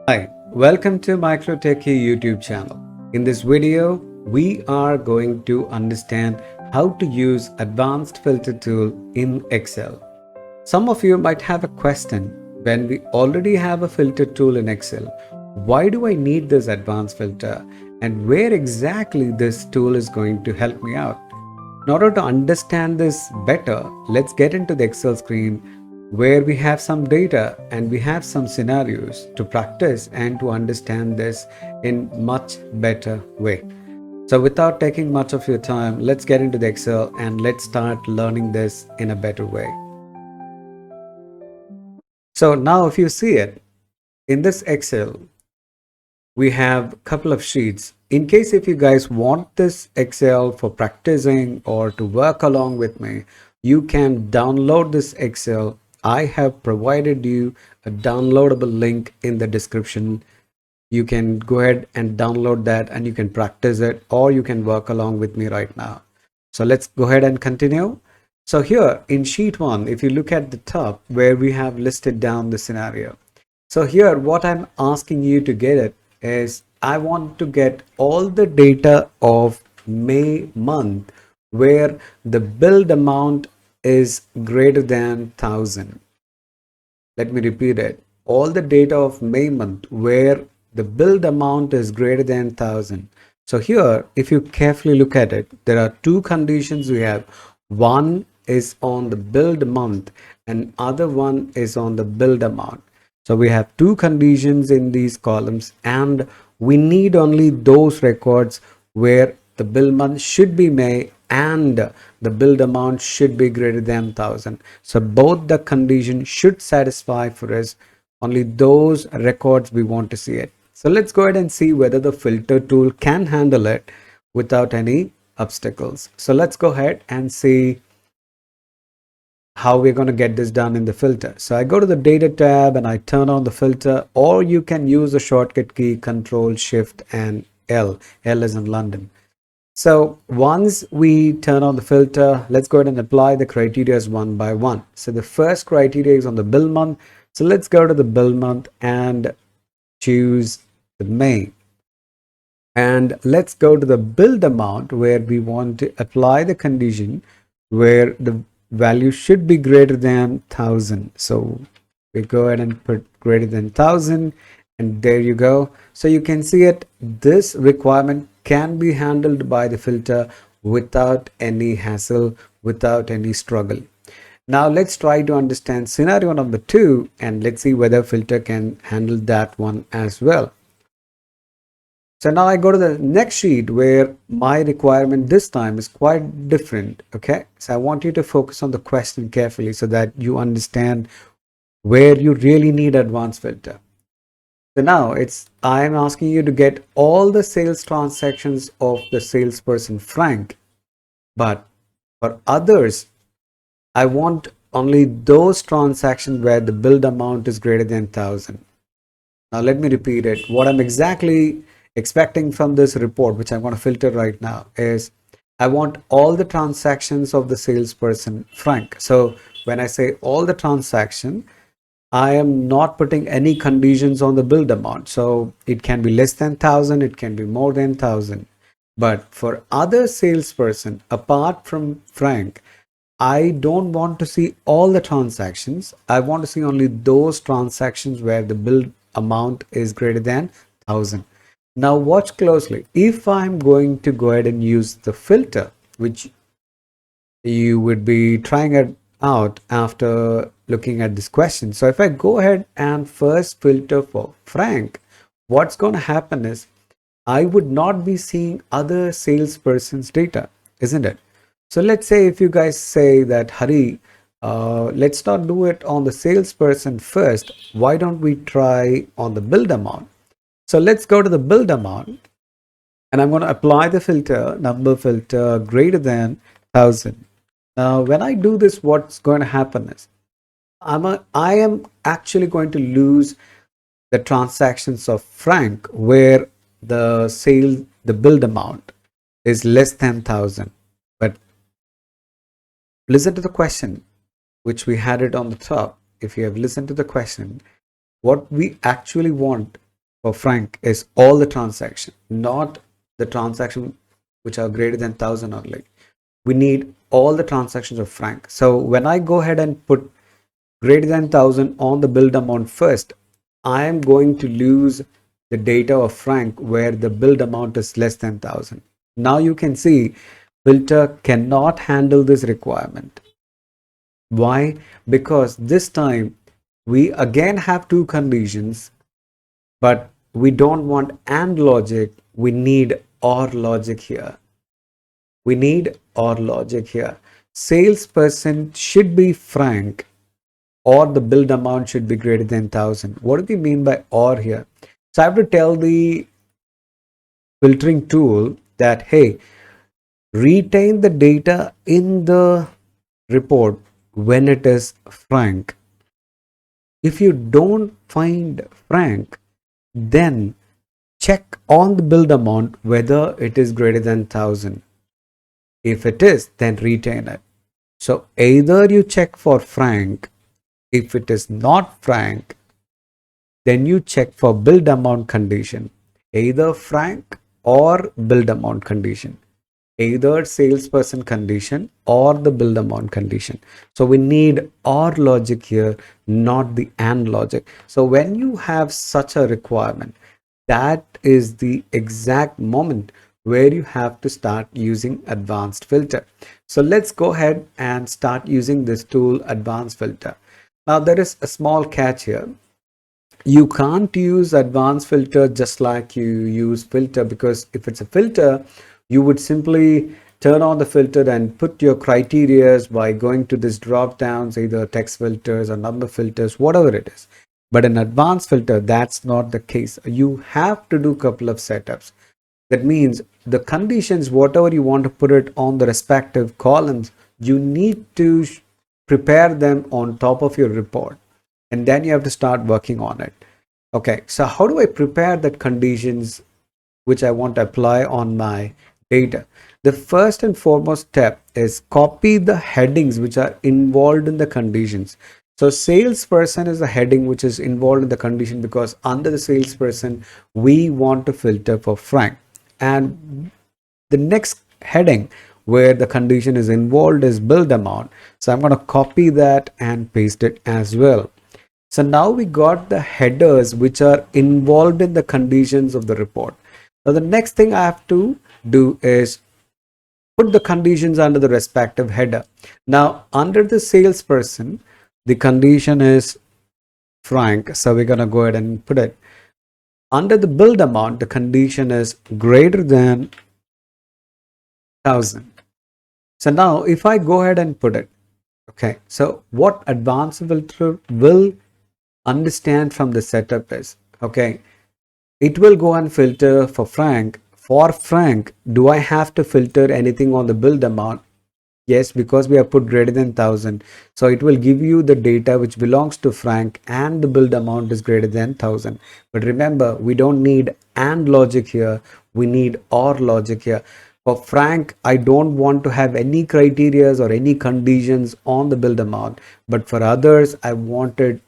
Hi, welcome to microtechie YouTube channel. In this video, we are going to understand how to use advanced filter tool in Excel. Some of you might have a question: when we already have a filter tool in Excel, why do I need this advanced filter and where exactly this tool is going to help me out? In order to understand this better, let's get into the Excel screen where we have some data and we have some scenarios to practice and to understand this in much better way. So without taking much of your time, let's get into the Excel and let's start learning this in a better way. So now if you see it, in this Excel, we have a couple of sheets. In case if you guys want this Excel for practicing or to work along with me, you can download this Excel. I have provided you a downloadable link in the description. You can go ahead and download that and you can practice it, or you can work along with me right now. So let's go ahead and continue. So here in sheet 1, if you look at the top where we have listed down the scenario. So here what I'm asking you to get it is I want to get all the data of May month where the billed amount is greater than 1000. Let me repeat it. All the data of May month where the billed amount is greater than 1000. So here, if you carefully look at it, there are two conditions we have. One is on the billed month and other one is on the billed amount. So we have two conditions in these columns and we need only those records where the bill month should be May and the billed amount should be greater than 1000. So both the conditions should satisfy for us. Only those records we want to see it. So let's go ahead and see whether the filter tool can handle it without any obstacles. So let's go ahead and see how we're going to get this done in the filter. So I go to the data tab and I turn on the filter, or you can use the shortcut key Control Shift and L. L is in London. So once we turn on the filter, let's go ahead and apply the criteria one by one. So the first criteria is on the bill month. So let's go to the bill month and choose the May. And let's go to the billed amount where we want to apply the condition where the value should be greater than 1000. So we go ahead and put greater than 1000 and there you go. So you can see it, this requirement can be handled by the filter without any hassle, without any struggle. Now let's try to understand scenario number 2 and let's see whether filter can handle that one as well. So now I go to the next sheet where my requirement this time is quite different. Okay, so I want you to focus on the question carefully so that you understand where you really need advanced filter. So now I'm asking you to get all the sales transactions of the salesperson Frank, but for others, I want only those transactions where the billed amount is greater than 1000. Now let me repeat it. What I'm exactly expecting from this report, which I'm going to filter right now, is I want all the transactions of the salesperson Frank. So when I say all the transaction, I am not putting any conditions on the billed amount. So it can be less than 1000, it can be more than 1000. But for other salesperson apart from Frank, I don't want to see all the transactions. I want to see only those transactions where the bill amount is greater than 1000. Now watch closely. If I'm going to go ahead and use the filter, which you would be trying it out after looking at this question. So if I go ahead and first filter for Frank, what's going to happen is I would not be seeing other salesperson's data, isn't it? So let's say if you guys say that, Hari, let's not do it on the salesperson first. Why don't we try on the billed amount? So let's go to the billed amount and I'm going to apply the filter, number filter greater than 1000. Now, when I do this, what's going to happen is I am actually going to lose the transactions of Frank where the billed amount is less than 1000. But listen to the question, which we had it on the top. If you have listened to the question, what we actually want for Frank is all the transaction, not the transaction which are greater than 1,000 only. We need all the transactions of Frank. So when I go ahead and put greater than 1,000 on the build amount first, I am going to lose the data of Frank where the build amount is less than 1,000. Now you can see filter cannot handle this requirement. Why? Because this time we again have two conditions, but we don't want AND logic, we need OR logic here. We need OR logic here. Salesperson should be Frank or the build amount should be greater than 1,000. What do we mean by OR here? So I have to tell the filtering tool that, hey, retain the data in the report when it is Frank. If you don't find Frank, then check on the build amount whether it is greater than 1,000. If it is, then retain it. So either you check for Frank. If it is not Frank, then you check for build amount condition, either Frank or build amount condition, either salesperson condition or the build amount condition. So we need OR logic here, not the AND logic. So when you have such a requirement, that is the exact moment where you have to start using advanced filter. So let's go ahead and start using this tool, advanced filter. Now there is a small catch here. You can't use advanced filter just like you use filter, because if it's a filter, you would simply turn on the filter and put your criterias by going to this drop downs, either text filters or number filters, whatever it is. But in advanced filter, that's not the case. You have to do a couple of setups. That means the conditions, whatever you want to put it on the respective columns, you need to prepare them on top of your report, and then you have to start working on it. Okay, so how do I prepare the conditions which I want to apply on my data? The first and foremost step is copy the headings which are involved in the conditions. So salesperson is the heading which is involved in the condition, because under the salesperson we want to filter for Frank, and the next heading where the condition is involved is build amount. So I'm going to copy that and paste it as well. So now we got the headers which are involved in the conditions of the report. Now the next thing I have to do is put the conditions under the respective header. Now under the salesperson, the condition is Frank, so we're going to go ahead and put it. Under the build amount, the condition is greater than 1,000. So now if I go ahead and put it, okay, so what advanced filter will understand from the setup is, okay, it will go and filter for Frank. For Frank, do I have to filter anything on the build amount? Yes, because we have put greater than 1,000. So it will give you the data which belongs to Frank, and the build amount is greater than 1,000. But remember, we don't need AND logic here. We need OR logic here. For Frank, I don't want to have any criterias or any conditions on the build amount. But for others, I wanted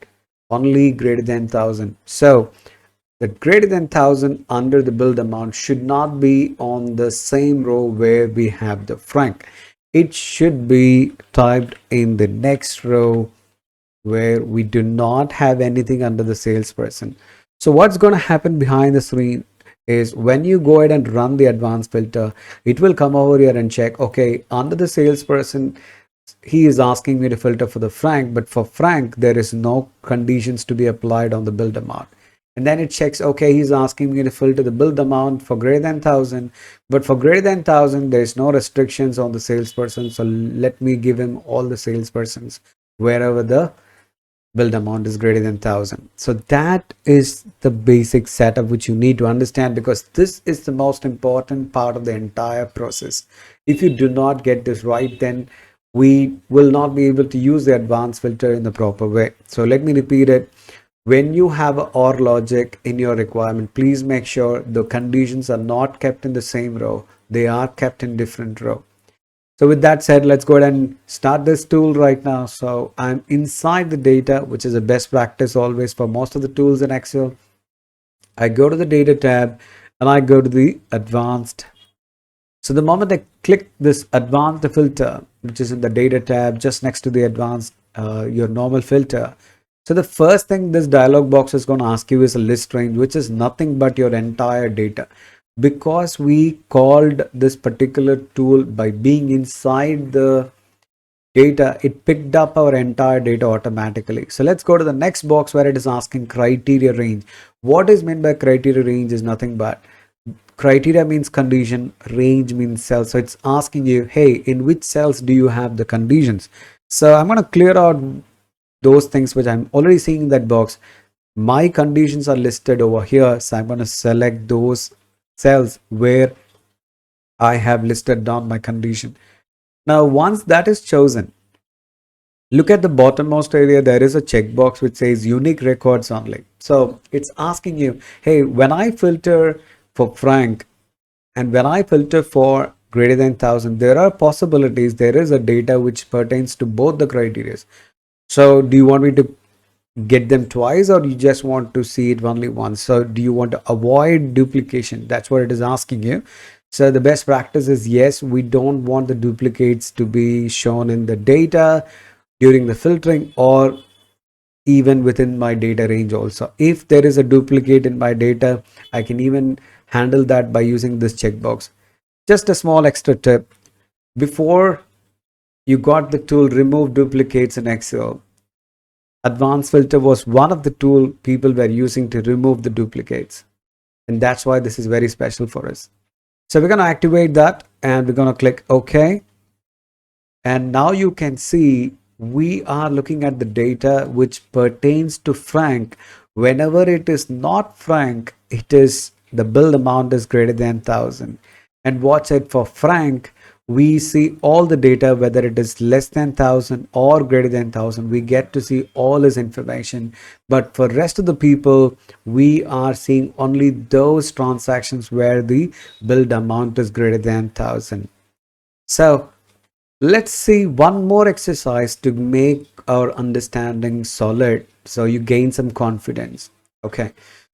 only greater than 1,000. So the greater than 1,000 under the build amount should not be on the same row where we have the Frank. It should be typed in the next row where we do not have anything under the salesperson. So what's going to happen behind the screen is when you go ahead and run the advanced filter, it will come over here and check, okay, under the salesperson, he is asking me to filter for the Frank, but for Frank, there is no conditions to be applied on the build amount. And then it checks, okay, he's asking me to filter the build amount for greater than 1,000, but for greater than 1,000, there is no restrictions on the salesperson. So let me give him all the salespersons wherever the build amount is greater than 1,000. So that is the basic setup which you need to understand, because this is the most important part of the entire process. If you do not get this right, then we will not be able to use the advanced filter in the proper way. So let me repeat it. When you have an OR logic in your requirement, please make sure the conditions are not kept in the same row. They are kept in different row. So with that said, let's go ahead and start this tool right now. So I'm inside the data, which is a best practice always for most of the tools in Excel. I go to the data tab and I go to the advanced. So the moment I click this advanced filter, which is in the data tab just next to the advanced, your normal filter. So the first thing this dialog box is going to ask you is a list range, which is nothing but your entire data. Because we called this particular tool by being inside the data, it picked up our entire data automatically. So let's go to the next box where it is asking criteria range. What is meant by criteria range is nothing but criteria means condition, range means cell. So it's asking you, hey, in which cells do you have the conditions? So I'm going to clear out those things which I'm already seeing in that box. My conditions are listed over here. So I'm going to select those cells where I have listed down my condition. Now, once that is chosen, look at the bottommost area. There is a checkbox which says unique records only. So it's asking you, hey, when I filter for Frank and when I filter for greater than 1000, there are possibilities. There is a data which pertains to both the criteria. So do you want me to get them twice, or you just want to see it only once? So do you want to avoid duplication? That's what it is asking you. So the best practice is, yes, we don't want the duplicates to be shown in the data during the filtering or even within my data range also. If there is a duplicate in my data, I can even handle that by using this checkbox. Just a small extra tip: before you got the tool remove duplicates in Excel, advanced filter was one of the tool people were using to remove the duplicates, and that's why this is very special for us. So we're going to activate that and we're going to click OK. And now you can see we are looking at the data which pertains to Frank. Whenever it is not Frank, it is the bill amount is greater than 1000. And watch it, for Frank, we see all the data, whether it is less than 1000 or greater than 1000. We get to see all his information. But for rest of the people, we are seeing only those transactions where the billed amount is greater than 1000. So let's see one more exercise to make our understanding solid so you gain some confidence. Okay,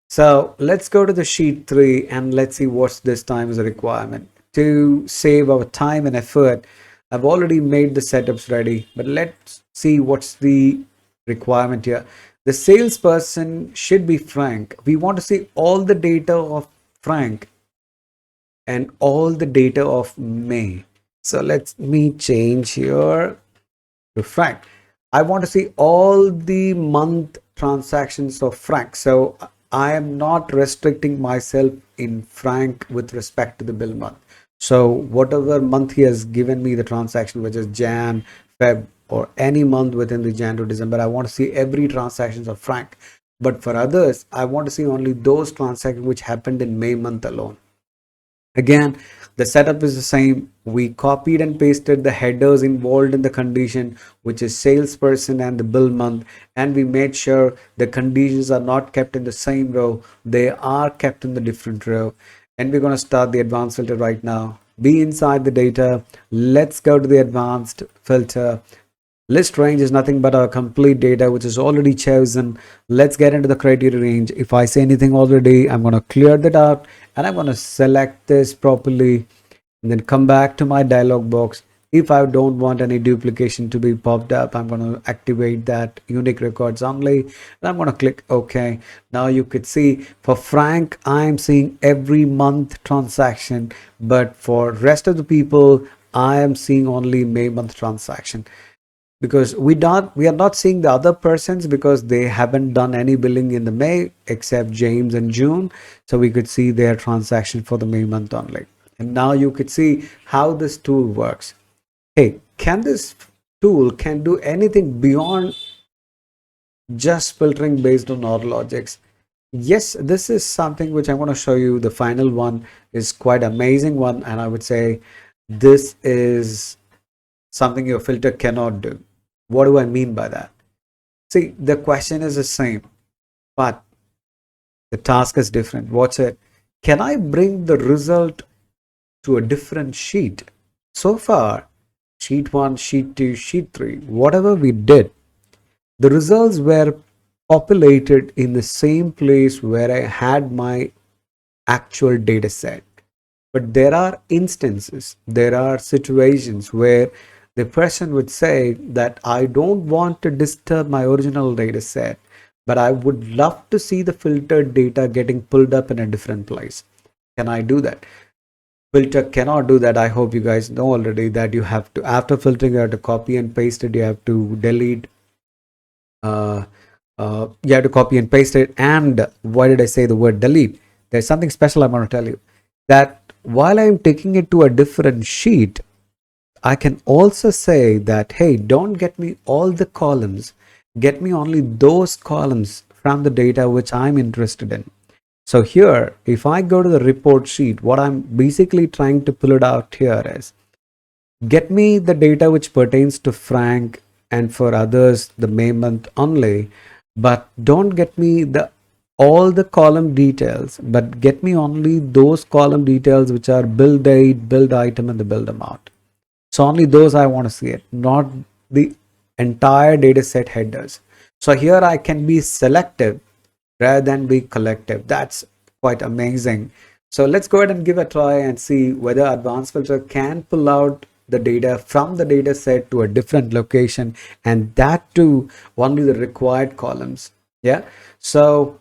so let's go to the sheet 3 and let's see what's this time is a requirement. To save our time and effort, I've already made the setups ready, but let's see what's the requirement here. The salesperson should be Frank. We want to see all the data of Frank and all the data of May. So let me change here to Frank. I want to see all the month transactions of Frank. So I am not restricting myself in Frank with respect to the bill month. So whatever month he has given me the transaction, which is Jan, Feb, or any month within the Jan to December, I want to see every transactions of Frank. But for others, I want to see only those transactions which happened in May month alone. Again, the setup is the same. We copied and pasted the headers involved in the condition, which is salesperson and the bill month, and we made sure the conditions are not kept in the same row. They are kept in the different row. And we're going to start the advanced filter right now. Be inside the data. Let's go to the advanced filter. List range is nothing but our complete data, which is already chosen. Let's get into the criteria range. If I say anything already, I'm going to clear that out and I'm going to select this properly and then come back to my dialog box. If I don't want any duplication to be popped up, I'm going to activate that unique records only and I'm going to click OK. Now you could see for Frank, I'm seeing every month transaction, but for rest of the people, I am seeing only May month transaction, because we are not seeing the other persons because they haven't done any billing in the May except James and June. So we could see their transaction for the May month only. And now you could see how this tool works. Hey, can this tool can do anything beyond just filtering based on OR logics? Yes, this is something which I want to show you. The final one is quite amazing one, and I would say this is something your filter cannot do. What do I mean by that? See, the question is the same, but the task is different. What's it? Can I bring the result to a different sheet? So far, sheet 1, sheet 2, sheet 3, whatever we did, the results were populated in the same place where I had my actual data set. But there are instances, there are situations where the person would say that I don't want to disturb my original data set, but I would love to see the filtered data getting pulled up in a different place. Can I do that? Filter cannot do that. I hope you guys know already that you have to, after filtering, you have to copy and paste it. You have to delete, uh, you have to copy and paste it. And why did I say the word delete? There's something special I'm going to tell you, that while I'm taking it to a different sheet, I can also say that, hey, don't get me all the columns, get me only those columns from the data which I'm interested in. So here, if I go to the report sheet, what I'm basically trying to pull it out here is, get me the data which pertains to Frank, and for others the May month only, but don't get me the all the column details, but get me only those column details which are bill date, build item, and the build amount. So only those I want to see it, not the entire data set headers. So here I can be selective rather than be collective. That's quite amazing. So let's go ahead and give a try and see whether advanced filter can pull out the data from the data set to a different location, and that too only the required columns. Yeah. So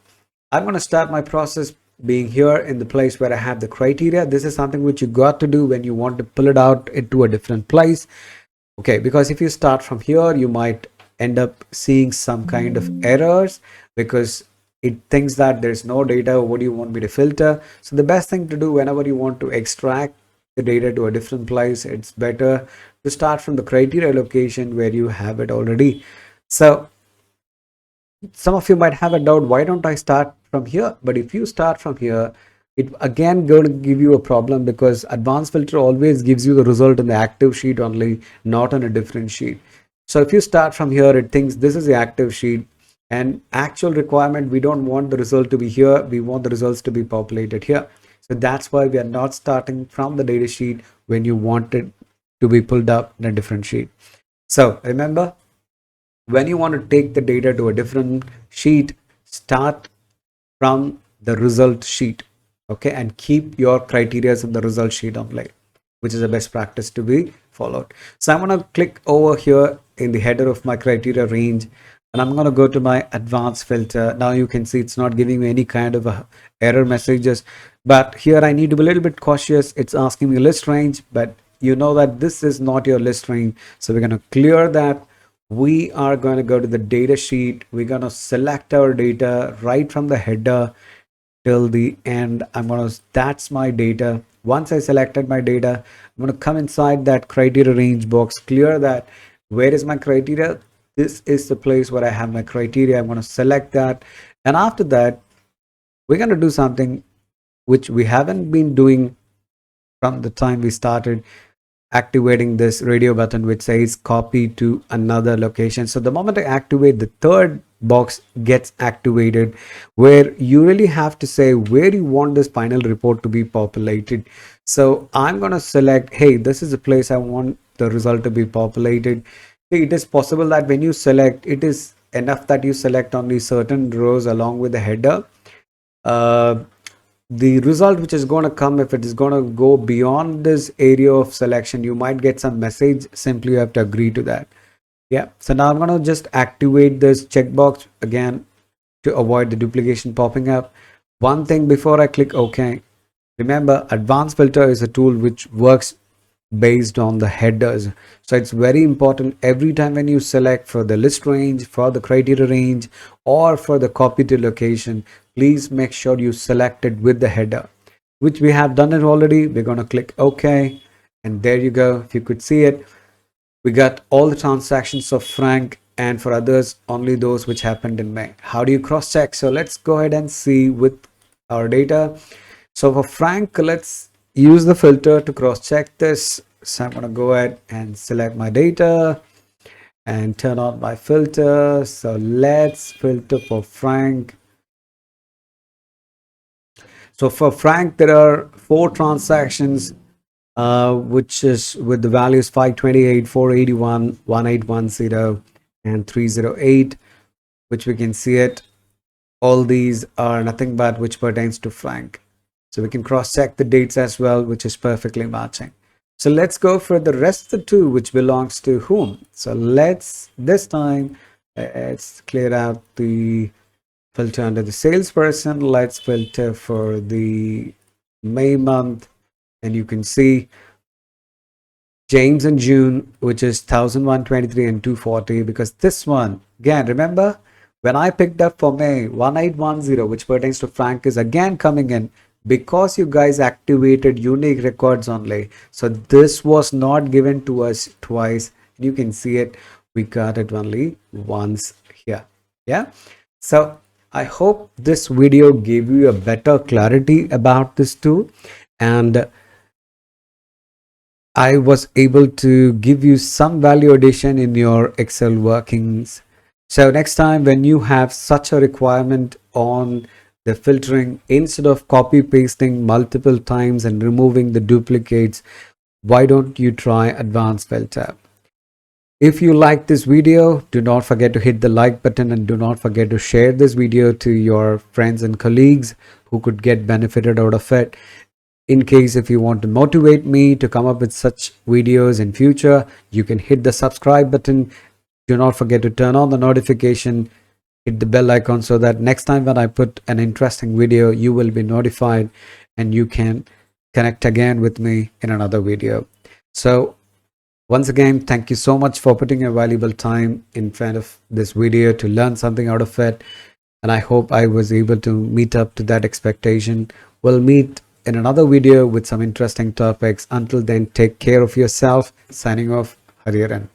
I'm going to start my process being here in the place where I have the criteria. This is something which you got to do when you want to pull it out into a different place. Okay, because if you start from here, you might end up seeing some kind of errors because it thinks that there's no data. What do you want me to filter? So the best thing to do whenever you want to extract the data to a different place, it's better to start from the criteria location where you have it already. So some of you might have a doubt, why don't I start from here? But if you start from here, it again going to give you a problem, because advanced filter always gives you the result in the active sheet only, not on a different sheet. So if you start from here, it thinks this is the active sheet, and actual requirement, we don't want the result to be here, we want the results to be populated here. So that's why we are not starting from the data sheet when you want it to be pulled up in a different sheet. So remember, when you want to take the data to a different sheet, start from the result sheet, okay, and keep your criteria in the result sheet only, which is the best practice to be followed. So I'm going to click over here in the header of my criteria range, and I'm going to go to my advanced filter. Now you can see it's not giving me any kind of error messages, but here I need to be a little bit cautious. It's asking me list range, but you know that this is not your list range, so we're going to clear that. We are going to go to the data sheet. We're going to select our data right from the header till the end. That's my data. Once I selected my data, I'm going to come inside that criteria range box, clear that. Where is my criteria? This is the place where I have my criteria. I'm going to select that. And after that, we're going to do something which we haven't been doing from the time we started, activating this radio button which says copy to another location. So the moment I activate, the third box gets activated, where you really have to say where you want this final report to be populated. So I'm going to select, hey, this is the place I want the result to be populated. It is possible that when you select, it is enough that you select only certain rows along with the header. The result which is going to come, if it is going to go beyond this area of selection, you might get some message. Simply you have to agree to that. Yeah, so now I'm going to just activate this checkbox again to avoid the duplication popping up. One thing before I click OK, remember, advanced filter is a tool which works based on the headers. So it's very important every time when you select for the list range, for the criteria range, or for the copy to location, please make sure you select it with the header, which we have done it already. We're going to click OK, and there you go. If you could see it, we got all the transactions of Frank, and for others only those which happened in May. How do you cross check? So let's go ahead and see with our data. So for Frank, let's use the filter to cross check this. So I'm going to go ahead and select my data and turn on my filter. So let's filter for Frank. So for Frank, there are 4 transactions, which is with the values 528, 481, 1810, and 308. which we can see it. All these are nothing but which pertains to Frank. So we can cross check the dates as well, which is perfectly matching. So let's go for the rest of the two, which belongs to whom. So let's, this time, let's clear out the filter under the salesperson. Let's filter for the May month, and you can see James and June, which is 1123 and 240, because this one, again, remember when I picked up for May 1810, which pertains to Frank, is again coming in because you guys activated unique records only. So this was not given to us twice. You can see it, we got it only once here. Yeah. So I hope this video gave you a better clarity about this tool, and I was able to give you some value addition in your Excel workings. So next time when you have such a requirement on the filtering, instead of copy pasting multiple times and removing the duplicates, why don't you try advanced filter? If you like this video, do not forget to hit the like button, and do not forget to share this video to your friends and colleagues who could get benefited out of it. In case if you want to motivate me to come up with such videos in future, you can hit the subscribe button. Do not forget to turn on the notification, hit the bell icon, so that next time when I put an interesting video, you will be notified and you can connect again with me in another video. So once again, thank you so much for putting your valuable time in front of this video to learn something out of it. And I hope I was able to meet up to that expectation. We'll meet in another video with some interesting topics. Until then, take care of yourself. Signing off, Hariharan.